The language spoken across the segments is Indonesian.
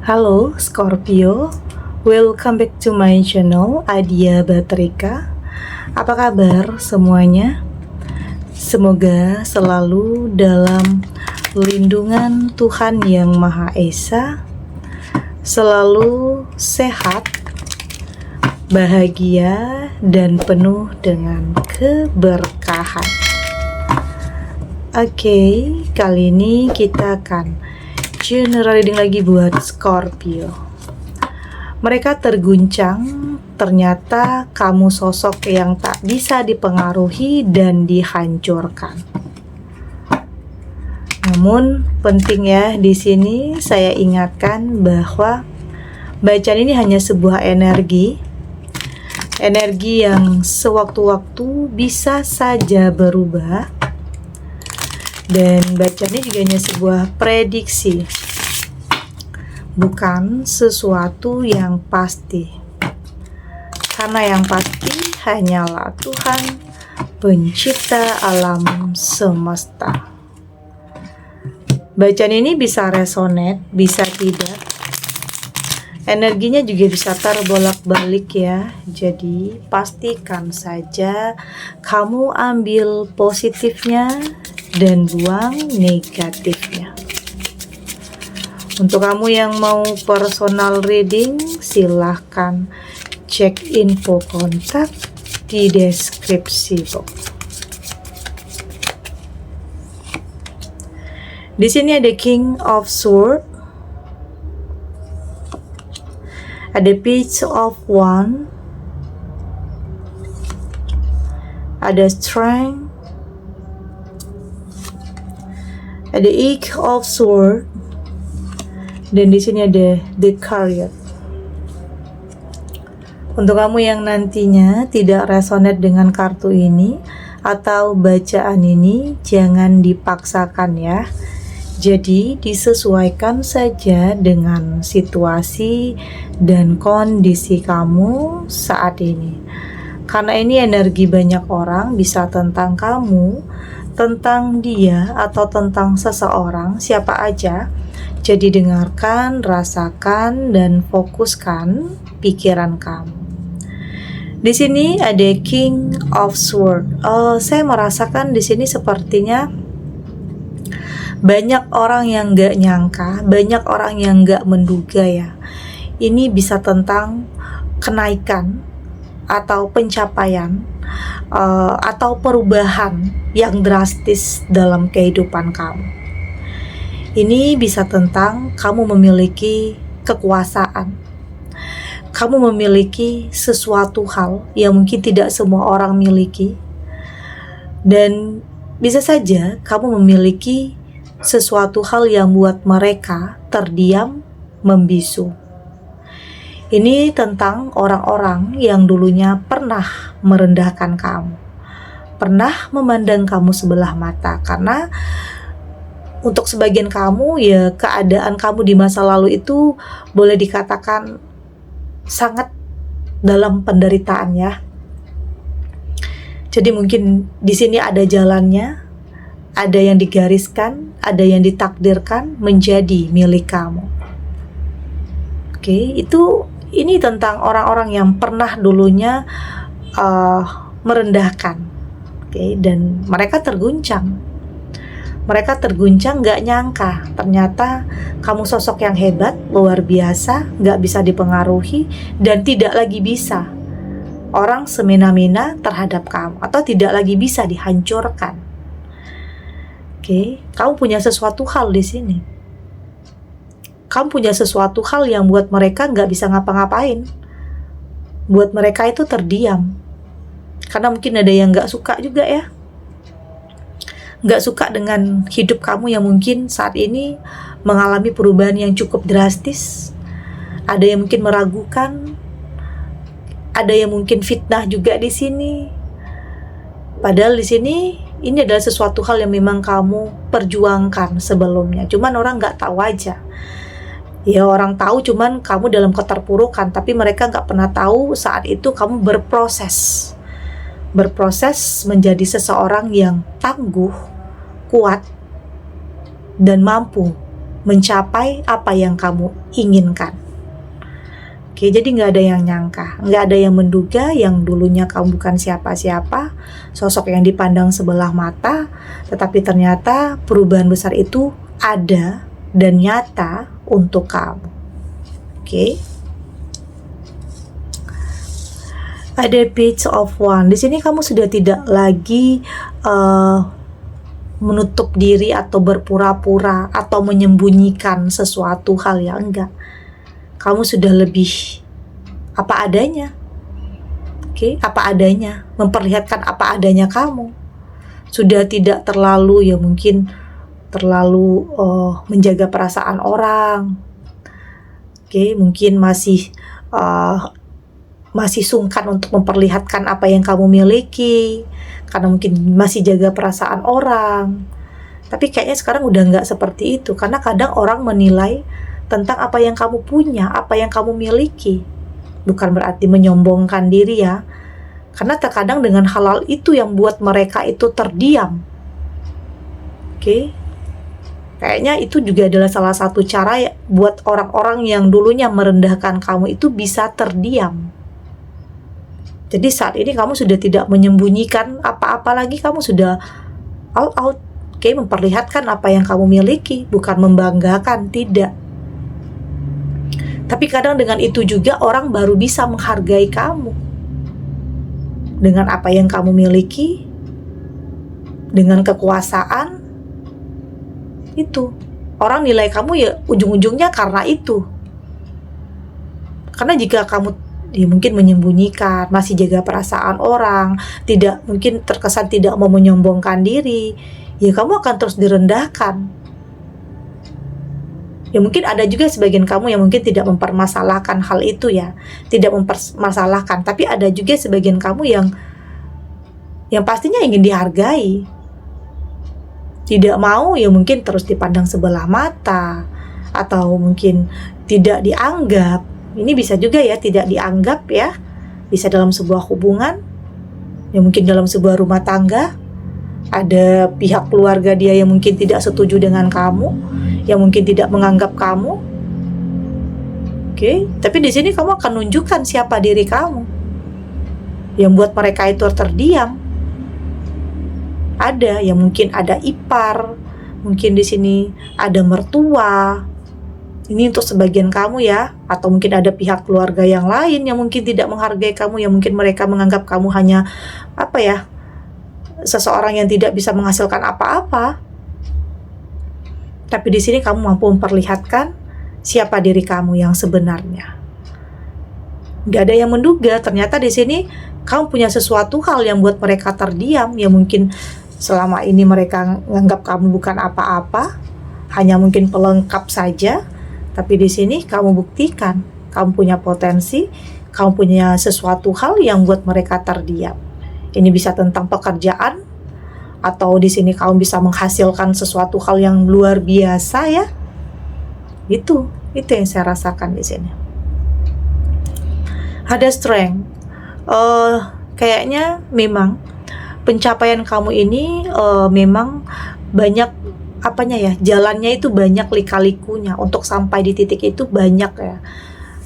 Halo Scorpio, welcome back to my channel Adia Batrika. Apa kabar semuanya? Semoga selalu dalam lindungan Tuhan Yang Maha Esa, selalu sehat, bahagia, dan penuh dengan keberkahan. Oke, kali ini kita akan general reading lagi buat Scorpio. Mereka terguncang, ternyata kamu sosok yang tak bisa dipengaruhi dan dihancurkan. Namun penting ya, di sini saya ingatkan bahwa bacaan ini hanya sebuah energi yang sewaktu-waktu bisa saja berubah. Dan bacaan ini juga hanya sebuah prediksi, bukan sesuatu yang pasti. Karena yang pasti hanyalah Tuhan, pencipta alam semesta. Bacaan ini bisa resonate, bisa tidak. Energinya juga bisa terbolak-balik ya. Jadi pastikan saja kamu ambil positifnya dan buang negatifnya. Untuk kamu yang mau personal reading, silahkan cek info kontak di deskripsi box. Di sini ada King of Swords, ada Page of Wands, ada Strength, ada Eight of Swords, dan di sini ada The Chariot. Untuk kamu yang nantinya tidak resonate dengan kartu ini atau bacaan ini, jangan dipaksakan ya. Jadi disesuaikan saja dengan situasi dan kondisi kamu saat ini. Karena ini energi banyak orang, bisa tentang kamu, tentang dia, atau tentang seseorang, siapa aja. Jadi dengarkan, rasakan, dan fokuskan pikiran kamu. Di sini ada King of Swords. Saya merasakan di sini sepertinya banyak orang yang gak nyangka, banyak orang yang gak menduga ya. Ini bisa tentang kenaikan atau pencapaian atau perubahan yang drastis dalam kehidupan kamu. Ini bisa tentang kamu memiliki kekuasaan, kamu memiliki sesuatu hal yang mungkin tidak semua orang miliki, dan bisa saja kamu memiliki sesuatu hal yang buat mereka terdiam, membisu. Ini tentang orang-orang yang dulunya pernah merendahkan kamu, pernah memandang kamu sebelah mata. Karena untuk sebagian kamu ya, keadaan kamu di masa lalu itu boleh dikatakan sangat dalam penderitaan ya. Jadi mungkin di sini ada jalannya, ada yang digariskan, ada yang ditakdirkan menjadi milik kamu. Oke, ini tentang orang-orang yang pernah dulunya merendahkan. Oke, dan mereka terguncang. Mereka terguncang, gak nyangka ternyata kamu sosok yang hebat, luar biasa, gak bisa dipengaruhi, dan tidak lagi bisa orang semena-mena terhadap kamu, atau tidak lagi bisa dihancurkan. Oke, kamu punya sesuatu hal di sini. Kamu punya sesuatu hal yang buat mereka gak bisa ngapa-ngapain. Buat mereka itu terdiam. Karena mungkin ada yang gak suka juga ya. Gak suka dengan hidup kamu yang mungkin saat ini mengalami perubahan yang cukup drastis. Ada yang mungkin meragukan. Ada yang mungkin fitnah juga di sini. Padahal di sini ini adalah sesuatu hal yang memang kamu perjuangkan sebelumnya. Cuman orang gak tahu aja. Ya, orang tahu cuman kamu dalam keterpurukan, tapi mereka gak pernah tahu saat itu kamu berproses menjadi seseorang yang tangguh, kuat, dan mampu mencapai apa yang kamu inginkan. Oke, jadi nggak ada yang nyangka, nggak ada yang menduga yang dulunya kamu bukan siapa-siapa, sosok yang dipandang sebelah mata, tetapi ternyata perubahan besar itu ada dan nyata untuk kamu. Oke. Ada Page of Wands. Di sini kamu sudah tidak lagi menutup diri atau berpura-pura atau menyembunyikan sesuatu hal yang enggak. Kamu sudah lebih apa adanya. Oke, apa adanya, memperlihatkan apa adanya kamu. Sudah tidak terlalu mungkin terlalu menjaga perasaan orang. Oke, mungkin masih sungkan untuk memperlihatkan apa yang kamu miliki karena mungkin masih jaga perasaan orang. Tapi kayaknya sekarang udah nggak seperti itu, karena kadang orang menilai tentang apa yang kamu punya, apa yang kamu miliki. Bukan berarti menyombongkan diri ya, karena terkadang dengan hal-hal itu yang buat mereka itu terdiam. Oke, kayaknya itu juga adalah salah satu cara buat orang-orang yang dulunya merendahkan kamu itu bisa terdiam. Jadi saat ini kamu sudah tidak menyembunyikan apa-apa lagi, kamu sudah all out. Oke, memperlihatkan apa yang kamu miliki, bukan membanggakan, tidak. Tapi kadang dengan itu juga orang baru bisa menghargai kamu. Dengan apa yang kamu miliki, dengan kekuasaan, itu. Orang nilai kamu ya ujung-ujungnya karena itu. Karena jika kamu mungkin menyembunyikan, masih jaga perasaan orang, mungkin terkesan tidak mau menyombongkan diri, ya kamu akan terus direndahkan. Ya mungkin ada juga sebagian kamu yang mungkin tidak mempermasalahkan hal itu ya, tidak mempermasalahkan, tapi ada juga sebagian kamu yang pastinya ingin dihargai. Tidak mau ya mungkin terus dipandang sebelah mata, atau mungkin tidak dianggap. Ini bisa juga ya, tidak dianggap ya, bisa dalam sebuah hubungan, ya mungkin dalam sebuah rumah tangga, ada pihak keluarga dia yang mungkin tidak setuju dengan kamu, yang mungkin tidak menganggap kamu. Oke, tapi di sini kamu akan nunjukkan siapa diri kamu. Yang buat mereka itu terdiam. Ada yang mungkin ada ipar, mungkin di sini ada mertua. Ini untuk sebagian kamu ya, atau mungkin ada pihak keluarga yang lain yang mungkin tidak menghargai kamu, yang mungkin mereka menganggap kamu hanya seseorang yang tidak bisa menghasilkan apa-apa. Tapi di sini kamu mampu memperlihatkan siapa diri kamu yang sebenarnya. Gak ada yang menduga ternyata di sini kamu punya sesuatu hal yang buat mereka terdiam, yang mungkin selama ini mereka menganggap kamu bukan apa-apa, hanya mungkin pelengkap saja. Tapi di sini kamu buktikan kamu punya potensi, kamu punya sesuatu hal yang buat mereka terdiam. Ini bisa tentang pekerjaan, atau di sini kamu bisa menghasilkan sesuatu hal yang luar biasa ya. Itu yang saya rasakan di sini. Ada strength. Kayaknya memang pencapaian kamu ini memang banyak jalannya itu banyak lika-likunya untuk sampai di titik itu, banyak ya.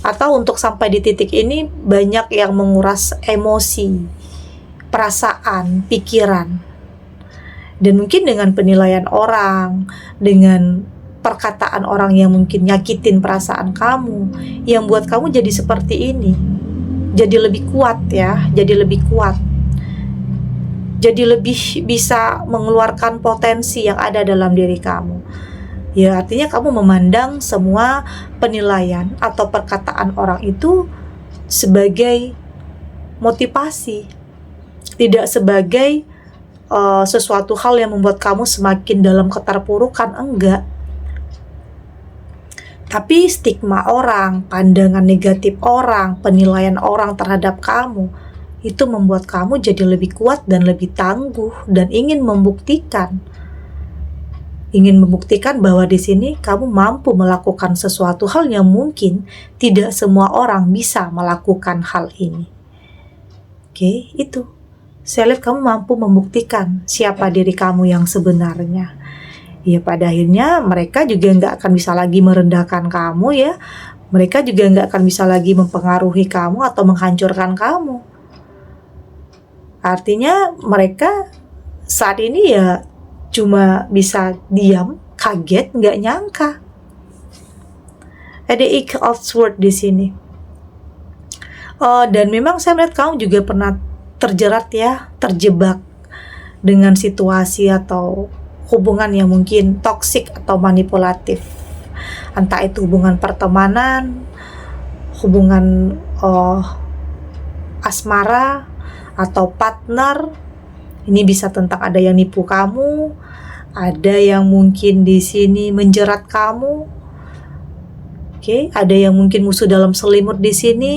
Atau untuk sampai di titik ini banyak yang menguras emosi, perasaan, pikiran. Dan mungkin dengan penilaian orang, dengan perkataan orang yang mungkin nyakitin perasaan kamu, yang buat kamu jadi seperti ini. Jadi lebih kuat ya, jadi lebih kuat. Jadi lebih bisa mengeluarkan potensi yang ada dalam diri kamu. Ya artinya kamu memandang semua penilaian atau perkataan orang itu sebagai motivasi, tidak sebagai sesuatu hal yang membuat kamu semakin dalam keterpurukan, enggak. Tapi stigma orang, pandangan negatif orang, penilaian orang terhadap kamu, itu membuat kamu jadi lebih kuat dan lebih tangguh, dan ingin membuktikan bahwa di sini kamu mampu melakukan sesuatu hal yang mungkin tidak semua orang bisa melakukan hal ini. Oke, itu. Saya lihat kamu mampu membuktikan siapa diri kamu yang sebenarnya. Ya pada akhirnya mereka juga nggak akan bisa lagi merendahkan kamu ya. Mereka juga nggak akan bisa lagi mempengaruhi kamu atau menghancurkan kamu. Artinya mereka saat ini ya cuma bisa diam, kaget, nggak nyangka. Ada Eight of Swords di sini. Dan memang saya melihat kamu juga pernah terjerat ya, terjebak dengan situasi atau hubungan yang mungkin toksik atau manipulatif. Entah itu hubungan pertemanan, hubungan asmara, atau partner. Ini bisa tentang ada yang nipu kamu, ada yang mungkin di sini menjerat kamu. Oke, ada yang mungkin musuh dalam selimut di sini.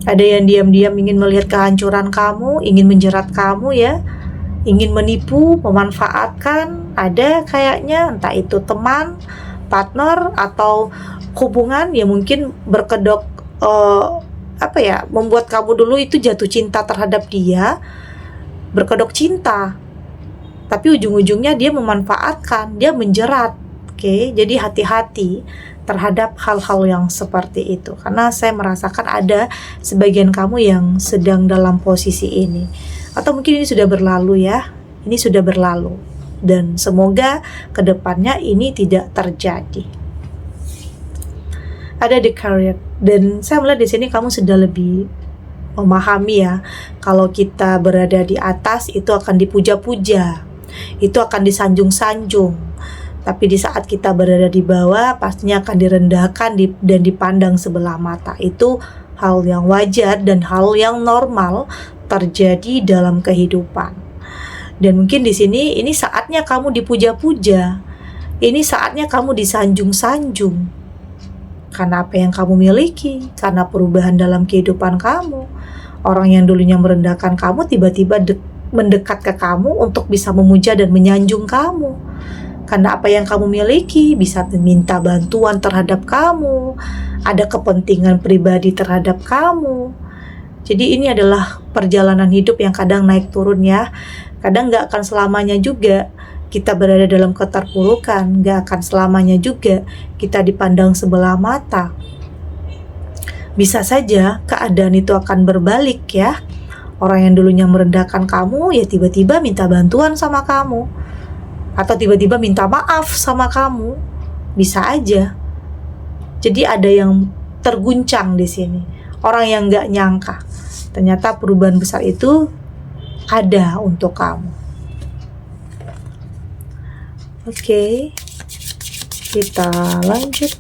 Ada yang diam-diam ingin melihat kehancuran kamu, ingin menjerat kamu ya, ingin menipu, memanfaatkan. Ada kayaknya entah itu teman, partner, atau hubungan yang mungkin berkedok membuat kamu dulu itu jatuh cinta terhadap dia, berkedok cinta, tapi ujung-ujungnya dia memanfaatkan, dia menjerat. Oke, jadi hati-hati terhadap hal-hal yang seperti itu, karena saya merasakan ada sebagian kamu yang sedang dalam posisi ini, atau mungkin ini sudah berlalu ya, ini sudah berlalu, dan semoga kedepannya ini tidak terjadi. Ada the career, dan saya melihat di sini kamu sudah lebih memahami ya, kalau kita berada di atas itu akan dipuja-puja, itu akan disanjung-sanjung. Tapi di saat kita berada di bawah pastinya akan direndahkan dan dipandang sebelah mata. Itu hal yang wajar dan hal yang normal terjadi dalam kehidupan. Dan mungkin di sini ini saatnya kamu dipuja-puja. Ini saatnya kamu disanjung-sanjung. Karena apa yang kamu miliki, karena perubahan dalam kehidupan kamu. Orang yang dulunya merendahkan kamu tiba-tiba mendekat ke kamu untuk bisa memuja dan menyanjung kamu. Karena apa yang kamu miliki, bisa meminta bantuan terhadap kamu, ada kepentingan pribadi terhadap kamu. Jadi ini adalah perjalanan hidup yang kadang naik turun ya. Kadang gak akan selamanya juga kita berada dalam keterpurukan, gak akan selamanya juga kita dipandang sebelah mata. Bisa saja keadaan itu akan berbalik ya. Orang yang dulunya merendahkan kamu ya tiba-tiba minta bantuan sama kamu, atau tiba-tiba minta maaf sama kamu, bisa aja. Jadi ada yang terguncang di sini, orang yang nggak nyangka ternyata perubahan besar itu ada untuk kamu. Oke, kita lanjut.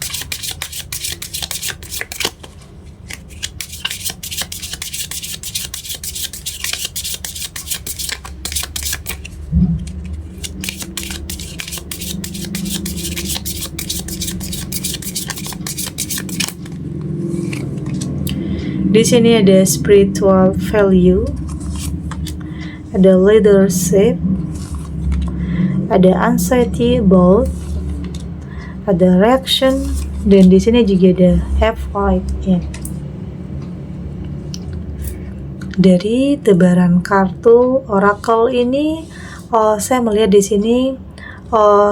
Di sini ada spiritual value, ada leadership, ada anxiety both, ada reaction, dan di sini juga ada have fight ya. Dari tebaran kartu oracle ini, saya melihat di sini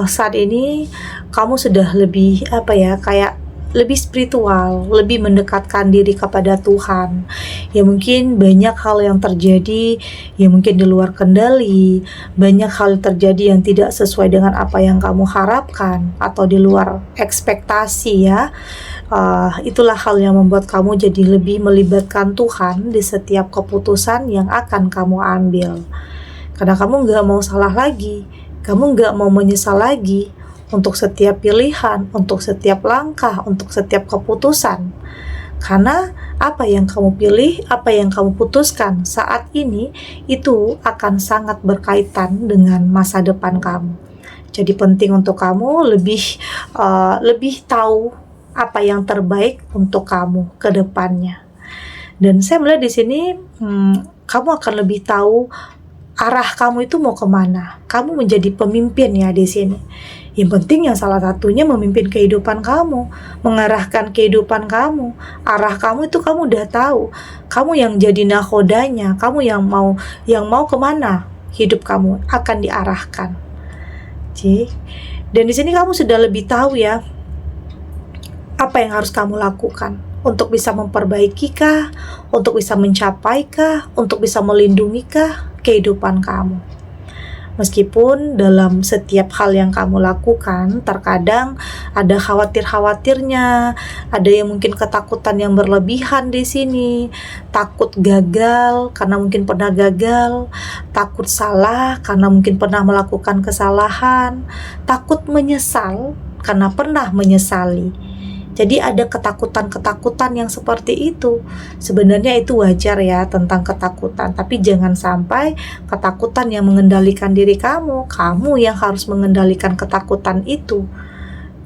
saat ini kamu sudah lebih kayak lebih spiritual, lebih mendekatkan diri kepada Tuhan. Ya mungkin banyak hal yang terjadi yang mungkin di luar kendali, banyak hal terjadi yang tidak sesuai dengan apa yang kamu harapkan atau di luar ekspektasi ya. Itulah hal yang membuat kamu jadi lebih melibatkan Tuhan di setiap keputusan yang akan kamu ambil. Karena kamu gak mau salah lagi, kamu gak mau menyesal lagi untuk setiap pilihan, untuk setiap langkah, untuk setiap keputusan. Karena apa yang kamu pilih, apa yang kamu putuskan saat ini itu akan sangat berkaitan dengan masa depan kamu. Jadi penting untuk kamu lebih tahu apa yang terbaik untuk kamu ke depannya. Dan saya melihat di sini kamu akan lebih tahu arah kamu itu mau kemana. Kamu menjadi pemimpin ya di sini. Yang penting yang salah satunya memimpin kehidupan kamu, mengarahkan kehidupan kamu. Arah kamu itu kamu udah tahu. Kamu yang jadi nahodanya, kamu yang mau kemana hidup kamu akan diarahkan. Oke. Dan di sini kamu sudah lebih tahu ya apa yang harus kamu lakukan untuk bisa memperbaiki kah, untuk bisa mencapai kah, untuk bisa melindungi kah kehidupan kamu. Meskipun dalam setiap hal yang kamu lakukan, terkadang ada khawatir-khawatirnya, ada yang mungkin ketakutan yang berlebihan di sini, takut gagal karena mungkin pernah gagal, takut salah karena mungkin pernah melakukan kesalahan, takut menyesal karena pernah menyesali. Jadi ada ketakutan-ketakutan yang seperti itu. Sebenarnya itu wajar ya tentang ketakutan, tapi jangan sampai ketakutan yang mengendalikan diri kamu. Kamu yang harus mengendalikan ketakutan itu.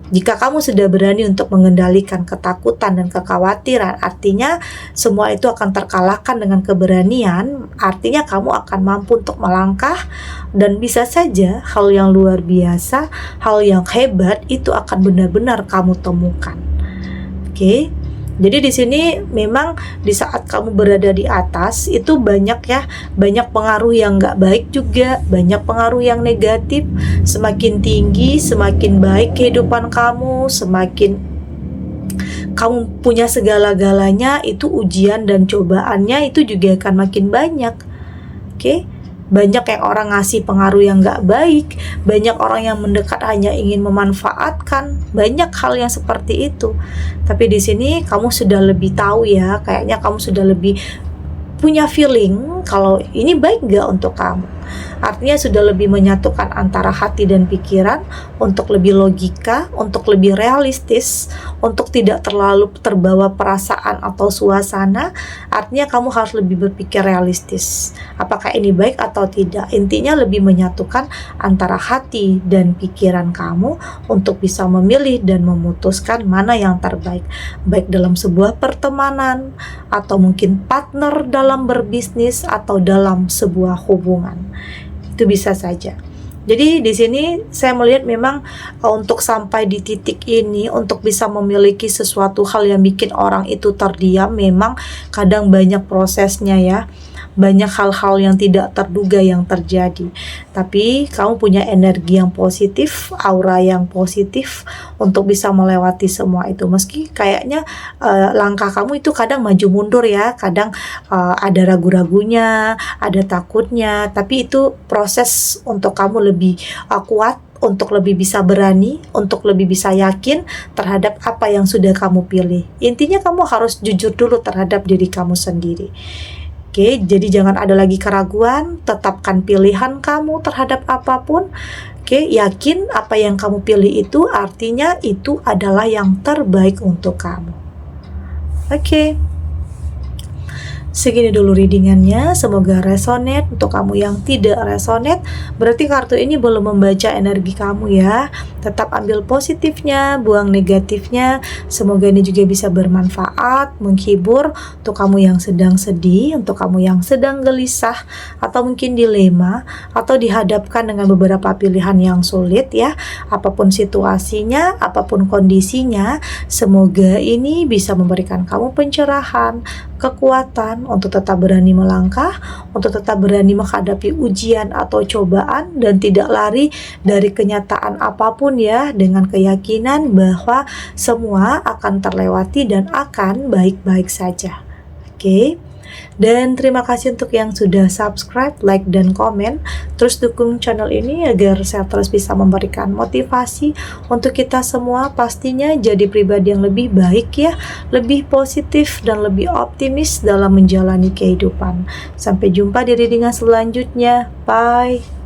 Jika kamu sudah berani untuk mengendalikan ketakutan dan kekhawatiran, artinya semua itu akan terkalahkan dengan keberanian. Artinya kamu akan mampu untuk melangkah, dan bisa saja hal yang luar biasa, hal yang hebat itu akan benar-benar kamu temukan. Oke. Jadi di sini memang di saat kamu berada di atas itu banyak pengaruh yang nggak baik juga, banyak pengaruh yang negatif. Semakin tinggi, semakin baik kehidupan kamu, semakin kamu punya segala-galanya, itu ujian dan cobaannya itu juga akan makin banyak. Oke. Banyak yang orang ngasih pengaruh yang gak baik, banyak orang yang mendekat hanya ingin memanfaatkan, banyak hal yang seperti itu. Tapi di sini kamu sudah lebih tahu ya, kayaknya kamu sudah lebih punya feeling kalau ini baik gak untuk kamu. Artinya sudah lebih menyatukan antara hati dan pikiran, untuk lebih logika, untuk lebih realistis, untuk tidak terlalu terbawa perasaan atau suasana. Artinya kamu harus lebih berpikir realistis. Apakah ini baik atau tidak? Intinya lebih menyatukan antara hati dan pikiran kamu untuk bisa memilih dan memutuskan mana yang terbaik. Baik dalam sebuah pertemanan, atau mungkin partner dalam berbisnis, atau dalam sebuah hubungan. Itu bisa saja. Jadi di sini saya melihat memang untuk sampai di titik ini, untuk bisa memiliki sesuatu hal yang bikin orang itu terdiam, memang kadang banyak prosesnya ya. Banyak hal-hal yang tidak terduga yang terjadi. Tapi kamu punya energi yang positif, aura yang positif untuk bisa melewati semua itu. Meski kayaknya langkah kamu itu kadang maju mundur ya, kadang ada ragu-ragunya, ada takutnya. Tapi itu proses untuk kamu lebih kuat, untuk lebih bisa berani, untuk lebih bisa yakin terhadap apa yang sudah kamu pilih. Intinya kamu harus jujur dulu terhadap diri kamu sendiri. Oke, jadi jangan ada lagi keraguan, tetapkan pilihan kamu terhadap apapun. Oke, yakin apa yang kamu pilih itu artinya itu adalah yang terbaik untuk kamu. Oke. Segini dulu readingannya, semoga resonate. Untuk kamu yang tidak resonate, berarti kartu ini belum membaca energi kamu ya. Tetap ambil positifnya, buang negatifnya. Semoga ini juga bisa bermanfaat, menghibur untuk kamu yang sedang sedih, untuk kamu yang sedang gelisah, atau mungkin dilema, atau dihadapkan dengan beberapa pilihan yang sulit ya. Apapun situasinya, apapun kondisinya, semoga ini bisa memberikan kamu pencerahan, kekuatan untuk tetap berani melangkah, untuk tetap berani menghadapi ujian atau cobaan, dan tidak lari dari kenyataan apapun ya, dengan keyakinan bahwa semua akan terlewati dan akan baik-baik saja. Oke. Dan terima kasih untuk yang sudah subscribe, like, dan komen. Terus dukung channel ini agar saya terus bisa memberikan motivasi untuk kita semua pastinya jadi pribadi yang lebih baik ya, lebih positif dan lebih optimis dalam menjalani kehidupan. Sampai jumpa di readingan selanjutnya. Bye.